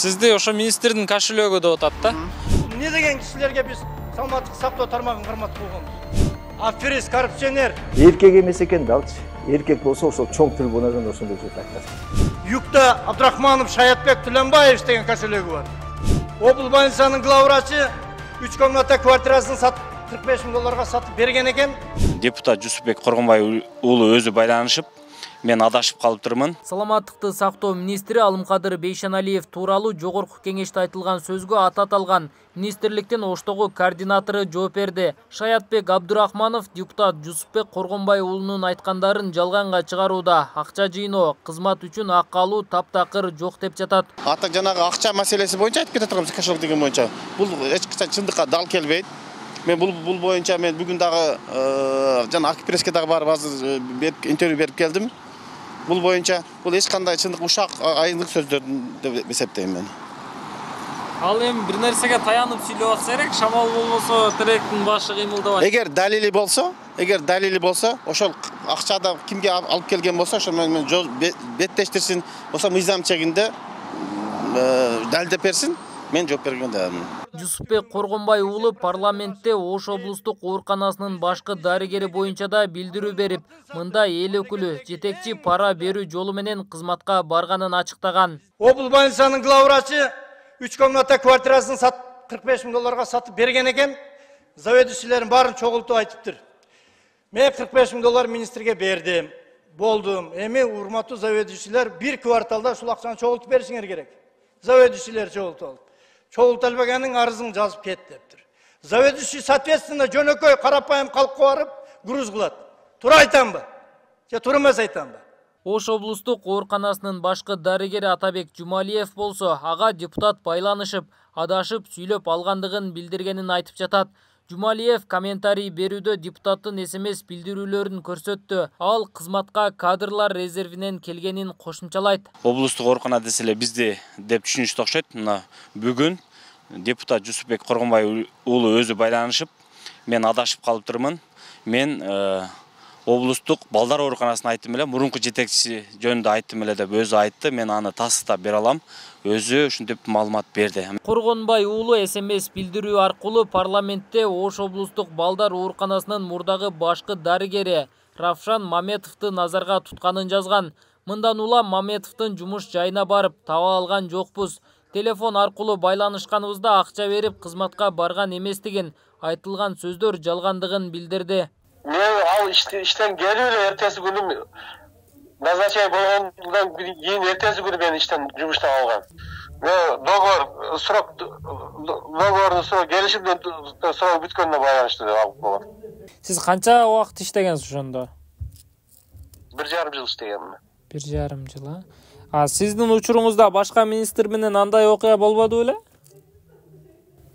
Сизди ошо министрдин кошелегү деп атат да. Не деген кишилерге биз саламаттык сактоо тармагын кармат койгонбуз. Аферист, коррупционер. Эркек эмес экен да алчы. Эркек болсо ошол чоң трибунадан ошондой сөз айтасың. Юкта Абдрахманов Шаятбек Түленбаев деген кошелеги бар. Обл больницанын главврачы 3 комната квартирасын сатып $45,000 сатып берген экен. Депутат Жусупбек Коргонбай уулу өзү байланышып, мен адашып калып турмун. Саламаттыкты сактоо министри Алымкадыр Бейшеналиев тууралуу жогорку кеңеште айтылган сөзгө атат алган министрликтин оштогу координатору жооп берди. Шаятбек Абдурахманов депутат Жусупбек Коргонбай уулунун айткандарын жалганга чыгарууда. Акча жыйноо, кызмат үчүн акы алуу таптакыр жок деп жатат. Ата жанагы акча маселеси боюнча айтып кете турган кошелек деген боюнча. Бул эч качан чындыкка дал келбейт. Мен бул боюнча мен бүгүн дагы жана Акпресске дагы барып азыр интервью берип келдим. Бул боюнча бул эч кандай чындык ушак айындык сөздөр деп эсептейм мен. Ал эми бир нерсеге таянып сүйлөп атса керек, шамал болбосо тиректин башы кыймылдабайт. Эгер далили болсо, ошол акчада кимге алып келген болсо, ошо менен беттештирсин, болсо мыйзам чегинде далилдеп берсин, мен жооп берген адаммын. Жусупбек Коргонбай уулу парламентте Ош облустук ооруканасынын башкы дарыгери боюнча да билдирүү берип, мында эл өкүлү жетекчи пара берүү жолу менен кызматка барганын ачыктаган. Обл больницанын главврачы 3 комната квартирасын сатып $45,000 сатып берген экен. Заведующийлердин баарын чогултуп айтыптыр. Мен $45,000 министрге бердим. Болдум. Эми урматтуу заведующийлер бир кварталда ушул акчаны чогултуп беришиңер керек. Заведующийлер чогултуп алып. Чогулталбаганын арызын жазып кет дептир. Заведующий соответственно жөнөкөй карапайым калкка барып груз кылат. Туура айтамбы? Же туура эмес айтамбы? Ош облустук ооруканасынын башкы дарыгери Атабек Жумалиев болсо, ага депутат байланышып, адашып сүйлөп алгандыгын билдиргенин айтып жатат. Жумалиев комментарий берүүдө депутаттын СМС билдирүүлөрүн көрсөттү. Ал кызматка кадрлар резервинен келгенин кошумчалайт. Облустук оорукана десе эле бизди деп түшүнүштү окшойт. Мына бүгүн депутат Жусупбек Коргонбай уулу өзү байланышып, мен адашып калып турмун. Мен облустук балдар ооруканасын айттым эле, мурунку жетекчиси жөнүндө айттым эле деп өзү айтты. Мен аны тастап бере алам. Өзү ушинтип маалымат берди. Коргонбай уулу СМС билдирүү аркылуу парламентте Ош облустук балдар ооруканасынын мурдагы башкы дарыгери Равшан Маметовду назарга тутканын жазган. Мындан улам Маметовдун жумуш жайына барып таба алган жокпуз. Телефон аркылуу байланышканыбызда акча берип кызматка барган эместигин, айтылган сөздөр жалгандыгын билдирди. Мен ал иштен келип эртеси күнү назначение болгондон кийин эртеси күнү мен иштен жумуштан алгам. Мен договордун срок келишимден срок бүткөнүнө байланыштуу деп алып койгон. Сиз канча убакыт иштегенсиз ошондо? 1,5 жыл иштегенмин. 1,5 жыл, а? Сиздин учуруңузда башка министр менен андай окуя болбоду беле?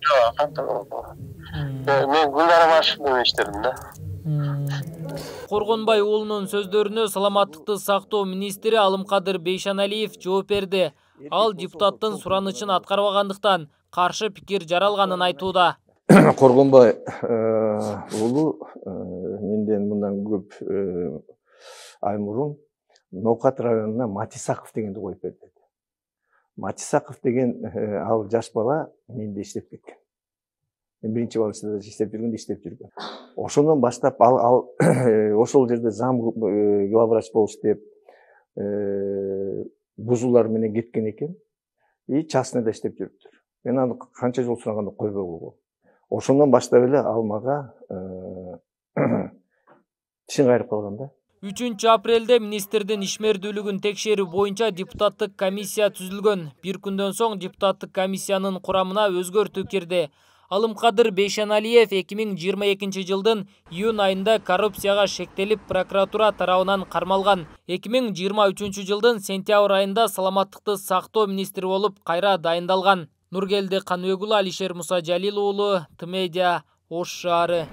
Жок, кантип болбоду. Мен Гүлнара Машев менен иштедим да. Коргонбай уулунун сөздөрүнө саламаттыкты сактоо министри Алымкадыр Бейшеналиев жооп берди. Ал депутаттын суранычын аткарбагандыктан каршы пикир жаралганын айтууда. Коргонбай уулу менден мындан көп ай мурун Ноокат районуна Матисаков дегенди коюп берди. Матисаков деген ал жаш бала менде иштеп кеткен. Мен биринчи баласында иштеп жүргөн. Ошондон баштап ал ошол жерде зам главврач болуш деп бузуулар менен кеткен экен. И частныйда иштеп жүрүптүр. Мен аны канча жол сураганда койбой койгом. Ошондон баштап эле ал мага тишин кайрып калган да. 3 апрелде министрдин ишмердүүлүгүн текшерүү боюнча депутаттык комиссия түзүлгөн. Бир күндөн соң депутаттык комиссиянын курамына өзгөртүү кирди. Алымкадыр Бейшеналиев 2022 жылдын июнь айында коррупцияга шектелип прокуратура тарабынан кармалган. 2023 жылдын сентябрь айында саламаттыкты сактоо министри болуп кайра дайындалган. Нургелди Каныбекұлы, Алишер Мусажалил уулу, Т-Медиа, Ош шаары.